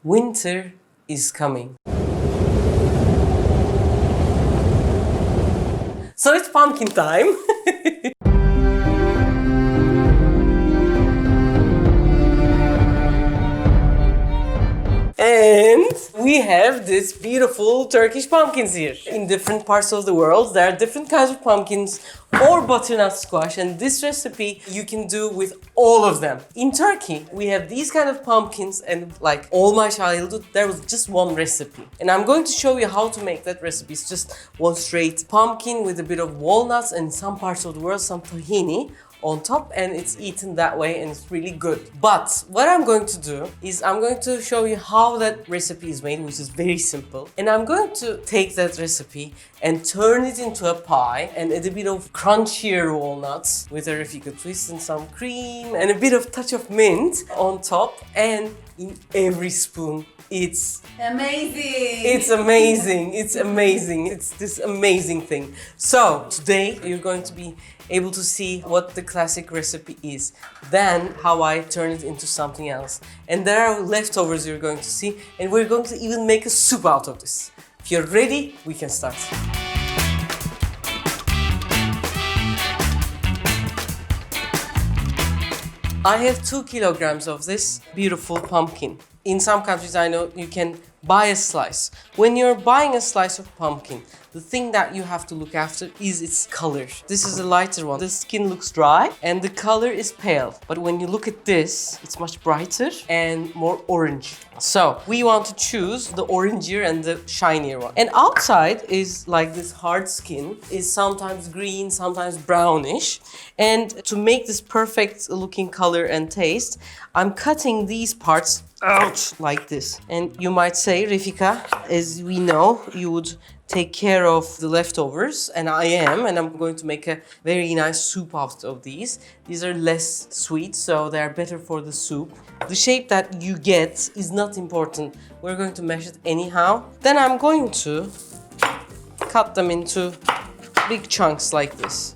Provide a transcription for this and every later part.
Winter is coming. So it's pumpkin time. And we have this beautiful Turkish pumpkins here. In different parts of the world, there are different kinds of pumpkins or butternut squash, and this recipe you can do with all of them. In Turkey, we have these kind of pumpkins, and like all my childhood, there was just one recipe. And I'm going to show you how to make that recipe. It's just one straight pumpkin with a bit of walnuts and in some parts of the world, some tahini on top, and it's eaten that way and it's really good. But what I'm going to do is I'm going to show you how that recipe is made, which is very simple. And I'm going to take that recipe and turn it into a pie and add a bit of crunchier walnuts with a Refika twist and some cream and a bit of touch of mint on top, and in every spoon it's amazing. It's amazing. It's amazing. It's this amazing thing. So today you're going to be able to see what the classic recipe is, then how I turn it into something else. And there are leftovers you're going to see, and we're going to even make a soup out of this. If you're ready, we can start. I have 2 kilograms of this beautiful pumpkin. In some countries I know you can buy a slice. When you're buying a slice of pumpkin, the thing that you have to look after is its color. This is a lighter one. The skin looks dry and the color is pale. But when you look at this, it's much brighter and more orange. So we want to choose the orangier and the shinier one. And outside is like this hard skin, is sometimes green, sometimes brownish. And to make this perfect looking color and taste, I'm cutting these parts out like this. And you might say, Refika, as we know, you would take care of the leftovers, and I am, and I'm going to make a very nice soup out of these. These are less sweet, so they are better for the soup. The shape that you get is not important. We're going to mash it anyhow. Then I'm going to cut them into big chunks like this.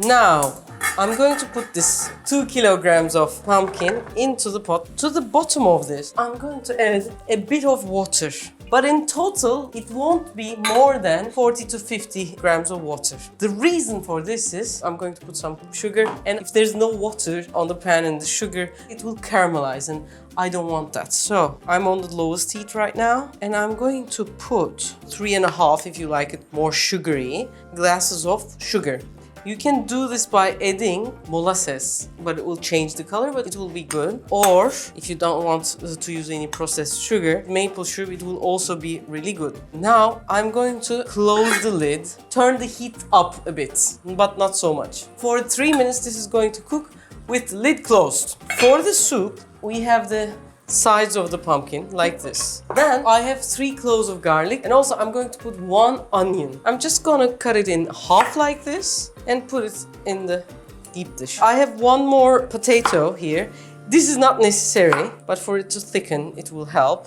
Now, I'm going to put this 2 kilograms of pumpkin into the pot. To the bottom of this, I'm going to add a bit of water. But in total, it won't be more than 40 to 50 grams of water. The reason for this is I'm going to put some sugar, and if there's no water on the pan and the sugar, it will caramelize, and I don't want that. So I'm on the lowest heat right now, and I'm going to put 3.5, if you like it more sugary, glasses of sugar. You can do this by adding molasses, but it will change the color, but it will be good. Or if you don't want to use any processed sugar, maple syrup, it will also be really good. Now I'm going to close the lid, turn the heat up a bit, but not so much. For 3 minutes this is going to cook with the lid closed. For the soup, we have the sides of the pumpkin like this. Then I have 3 cloves of garlic, and also I'm going to put 1 onion. I'm just gonna cut it in half like this and put it in the deep dish. I have 1 more potato here. This is not necessary, but for it to thicken, it will help.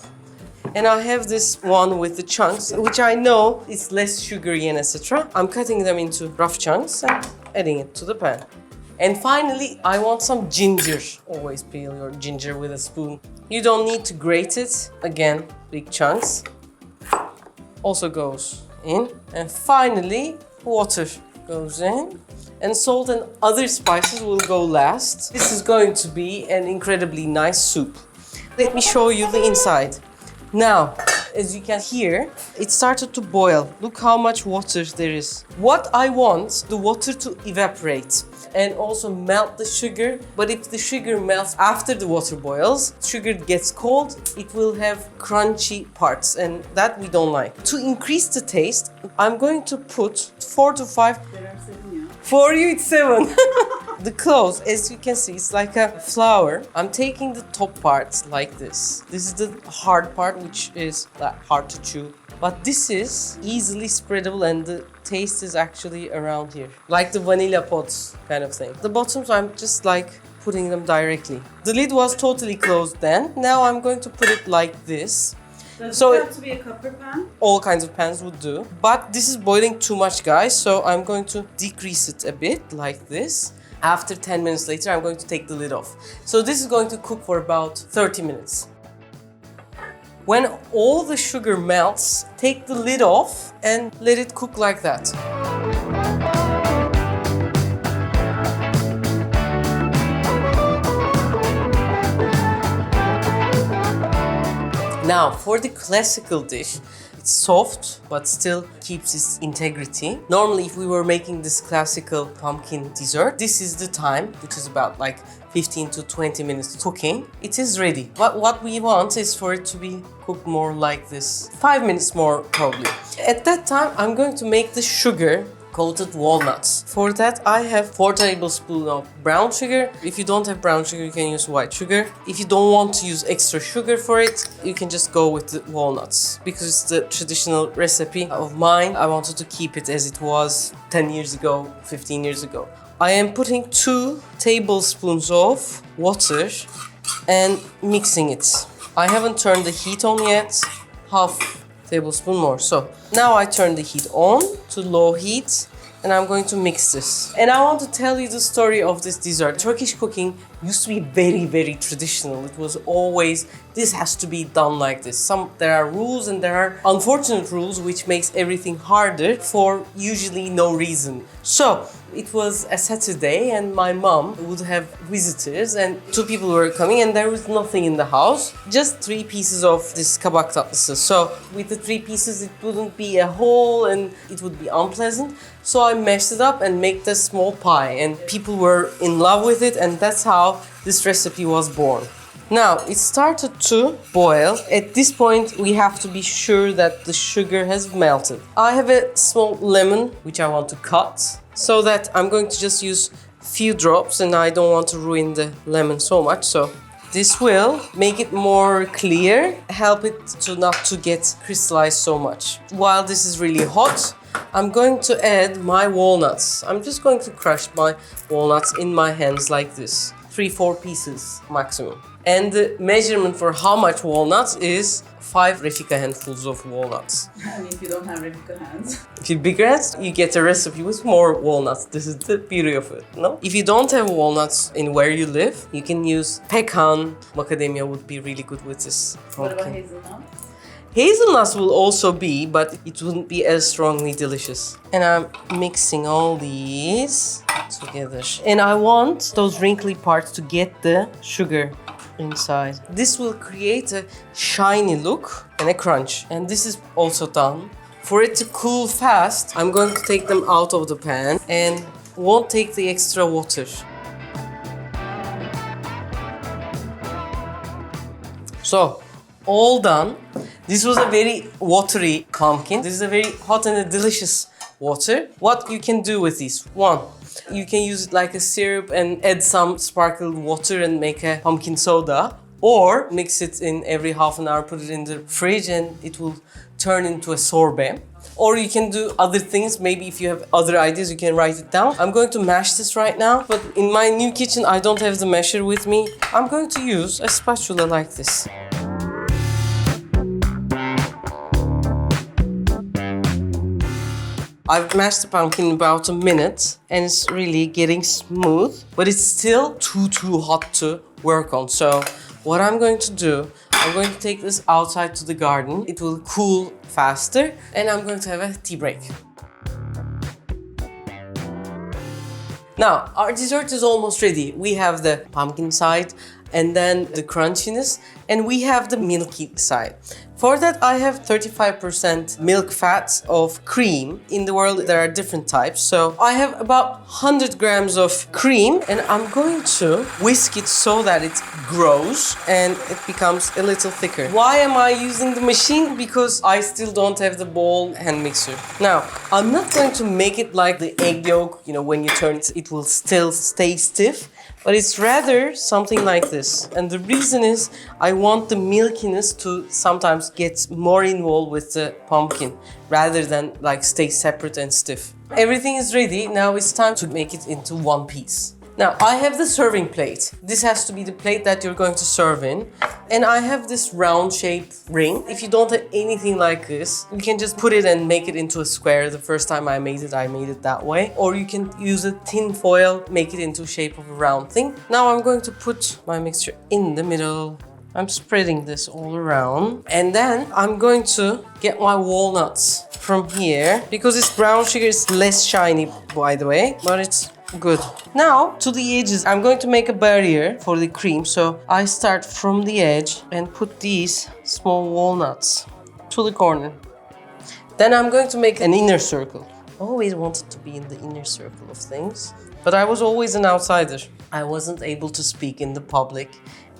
And I have this one with the chunks, which I know is less sugary and etc. I'm cutting them into rough chunks and adding it to the pan. And finally, I want some ginger. Always peel your ginger with a spoon. You don't need to grate it. Again, big chunks. Also goes in. And finally, water goes in. And salt and other spices will go last. This is going to be an incredibly nice soup. Let me show you the inside. Now, as you can hear, it started to boil. Look how much water there is. What I want, the water to evaporate and also melt the sugar. But if the sugar melts after the water boils, sugar gets cold, it will have crunchy parts, and that we don't like. To increase the taste, I'm going to put 4 to 5. For you, it's 7. The cloves, as you can see, it's like a flower. I'm taking the top parts like this. This is the hard part, which is hard to chew. But this is easily spreadable, and the taste is actually around here. Like the vanilla pots kind of thing. The bottoms, I'm just like putting them directly. The lid was totally closed then. Now I'm going to put it like this. Does it have to be a copper pan? All kinds of pans would do. But this is boiling too much, guys, so I'm going to decrease it a bit like this. After 10 minutes later, I'm going to take the lid off. So this is going to cook for about 30 minutes. When all the sugar melts, take the lid off and let it cook like that. Now, for the classical dish, it's soft, but still keeps its integrity. Normally, if we were making this classical pumpkin dessert, this is the time, which is about like 15 to 20 minutes cooking. It is ready. But what we want is for it to be cooked more like this. 5 minutes more, probably. At that time, I'm going to make the sugar coated walnuts. For that, I have 4 tablespoons of brown sugar. If you don't have brown sugar, you can use white sugar. If you don't want to use extra sugar for it, you can just go with the walnuts. Because it's the traditional recipe of mine, I wanted to keep it as it was 10 years ago, 15 years ago. I am putting 2 tablespoons of water and mixing it. I haven't turned the heat on yet. Half tablespoon more. So now I turn the heat on to low heat and I'm going to mix this. And I want to tell you the story of this dessert. Turkish cooking used to be very, very traditional. It was always, this has to be done like this. There are rules and there are unfortunate rules which makes everything harder for usually no reason. So it was a Saturday and my mom would have visitors and 2 people were coming and there was nothing in the house. Just 3 pieces of this kabak tatlısı. So with the 3 pieces it wouldn't be a whole and it would be unpleasant. So I mashed it up and made a small pie and people were in love with it and that's how this recipe was born. Now it started to boil. At this point we have to be sure that the sugar has melted. I have a small lemon which I want to cut so that I'm going to just use few drops and I don't want to ruin the lemon so much. So this will make it more clear, help it to not to get crystallized so much. While this is really hot, I'm going to add my walnuts. I'm just going to crush my walnuts in my hands like this. 3-4 pieces maximum. And the measurement for how much walnuts is 5 Refika handfuls of walnuts. And if you don't have Refika hands. If you have bigger hands, you get a recipe with more walnuts. This is the beauty of it, no? If you don't have walnuts in where you live, you can use pecan. Macadamia would be really good with this. What about hazelnut? Hazelnuts will also be, but it wouldn't be as strongly delicious. And I'm mixing all these together. And I want those wrinkly parts to get the sugar inside. This will create a shiny look and a crunch. And this is also done. For it to cool fast, I'm going to take them out of the pan and won't take the extra water. So, all done. This was a very watery pumpkin. This is a very hot and a delicious water. What you can do with this? 1, you can use it like a syrup and add some sparkled water and make a pumpkin soda. Or mix it in every half an hour, put it in the fridge and it will turn into a sorbet. Or you can do other things. Maybe if you have other ideas, you can write it down. I'm going to mash this right now, but in my new kitchen, I don't have the masher with me. I'm going to use a spatula like this. I've mashed the pumpkin in about a minute and it's really getting smooth, but it's still too hot to work on. So what I'm going to do, I'm going to take this outside to the garden. It will cool faster and I'm going to have a tea break. Now, our dessert is almost ready. We have the pumpkin side and then the crunchiness, and we have the milky side. For that, I have 35% milk fat of cream. In the world, there are different types. So I have about 100 grams of cream, and I'm going to whisk it so that it grows and it becomes a little thicker. Why am I using the machine? Because I still don't have the bowl hand mixer. Now, I'm not going to make it like the egg yolk. You know, when you turn it, it will still stay stiff. But it's rather something like this. And the reason is I want the milkiness to sometimes get more involved with the pumpkin rather than like stay separate and stiff. Everything is ready. Now it's time to make it into one piece. Now, I have the serving plate. This has to be the plate that you're going to serve in. And I have this round shaped ring. If you don't have anything like this, you can just put it and make it into a square. The first time I made it that way. Or you can use a tin foil, make it into shape of a round thing. Now I'm going to put my mixture in the middle. I'm spreading this all around. And then I'm going to get my walnuts from here. Because this brown sugar is less shiny, by the way, but it's good. Now, to the edges, I'm going to make a barrier for the cream. So I start from the edge and put these small walnuts to the corner. Then I'm going to make an inner circle. I always wanted to be in the inner circle of things, but I was always an outsider. I wasn't able to speak in the public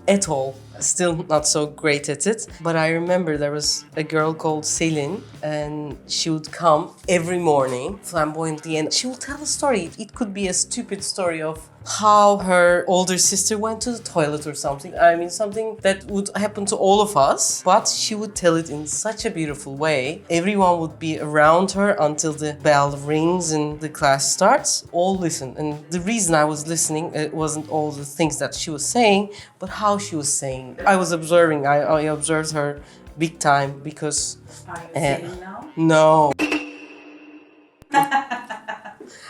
at all. Still not so great at it. But I remember there was a girl called Celine and she would come every morning flamboyantly and she would tell a story. It could be a stupid story of how her older sister went to the toilet or something. I mean, something that would happen to all of us. But she would tell it in such a beautiful way. Everyone would be around her until the bell rings and the class starts. All listen. And the reason I was listening, it wasn't all the things that she was saying, but how she was saying. I was observing. I observed her big time because... Are you singing now? No.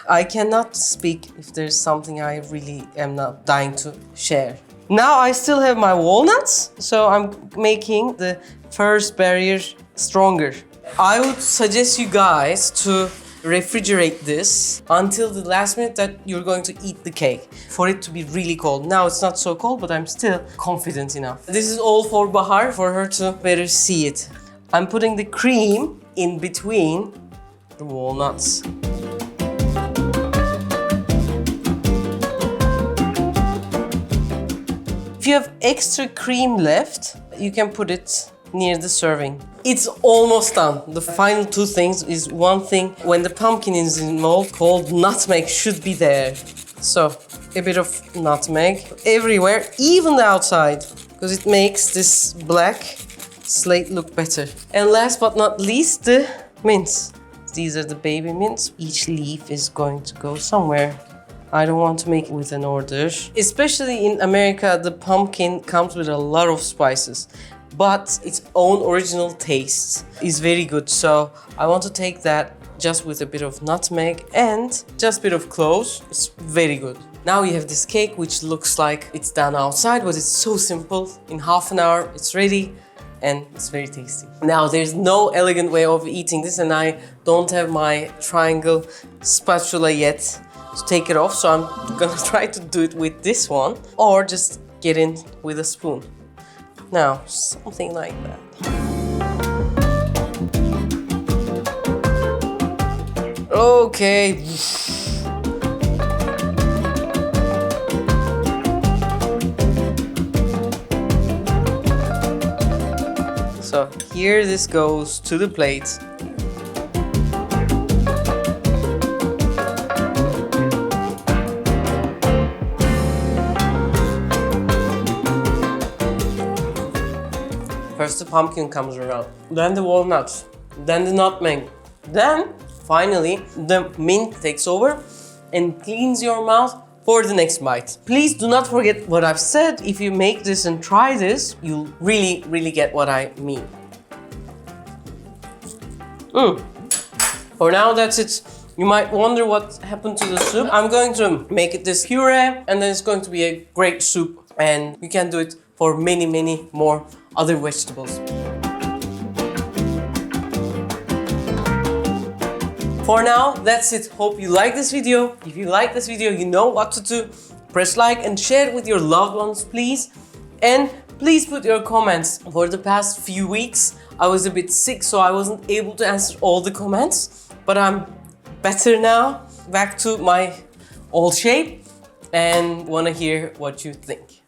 I cannot speak if there's something I really am not dying to share. Now I still have my walnuts, so I'm making the first barrier stronger. I would suggest you guys to refrigerate this until the last minute that you're going to eat the cake for it to be really cold. Now it's not so cold, but I'm still confident enough. This is all for Bahar, for her to better see it. I'm putting the cream in between the walnuts. If you have extra cream left, you can put it near the serving. It's almost done. The final two things is one thing when the pumpkin is involved called nutmeg should be there. So a bit of nutmeg everywhere, even the outside, because it makes this black slate look better. And last but not least, the mints. These are the baby mints. Each leaf is going to go somewhere. I don't want to make it with an order. Especially in America, the pumpkin comes with a lot of spices. But its own original taste is very good. So I want to take that just with a bit of nutmeg and just a bit of cloves. It's very good. Now you have this cake which looks like it's done outside, but it's so simple. In half an hour, it's ready and it's very tasty. Now there's no elegant way of eating this and I don't have my triangle spatula yet to take it off. So I'm gonna try to do it with this one or just get in with a spoon. Now, something like that. Okay. So here this goes to the plate. First the pumpkin comes around, then the walnuts, then the nutmeg, then finally the mint takes over and cleans your mouth for the next bite. Please do not forget what I've said. If you make this and try this, you'll really get what I mean. For now, that's it. You might wonder what happened to the soup. I'm going to make it this puree and then it's going to be a great soup and you can do it for many more other vegetables. For now, that's it. Hope you like this video. If you like this video, you know what to do. Press like and share it with your loved ones, please. And please put your comments. For the past few weeks, I was a bit sick, so I wasn't able to answer all the comments. But I'm better now, back to my old shape, and want to hear what you think.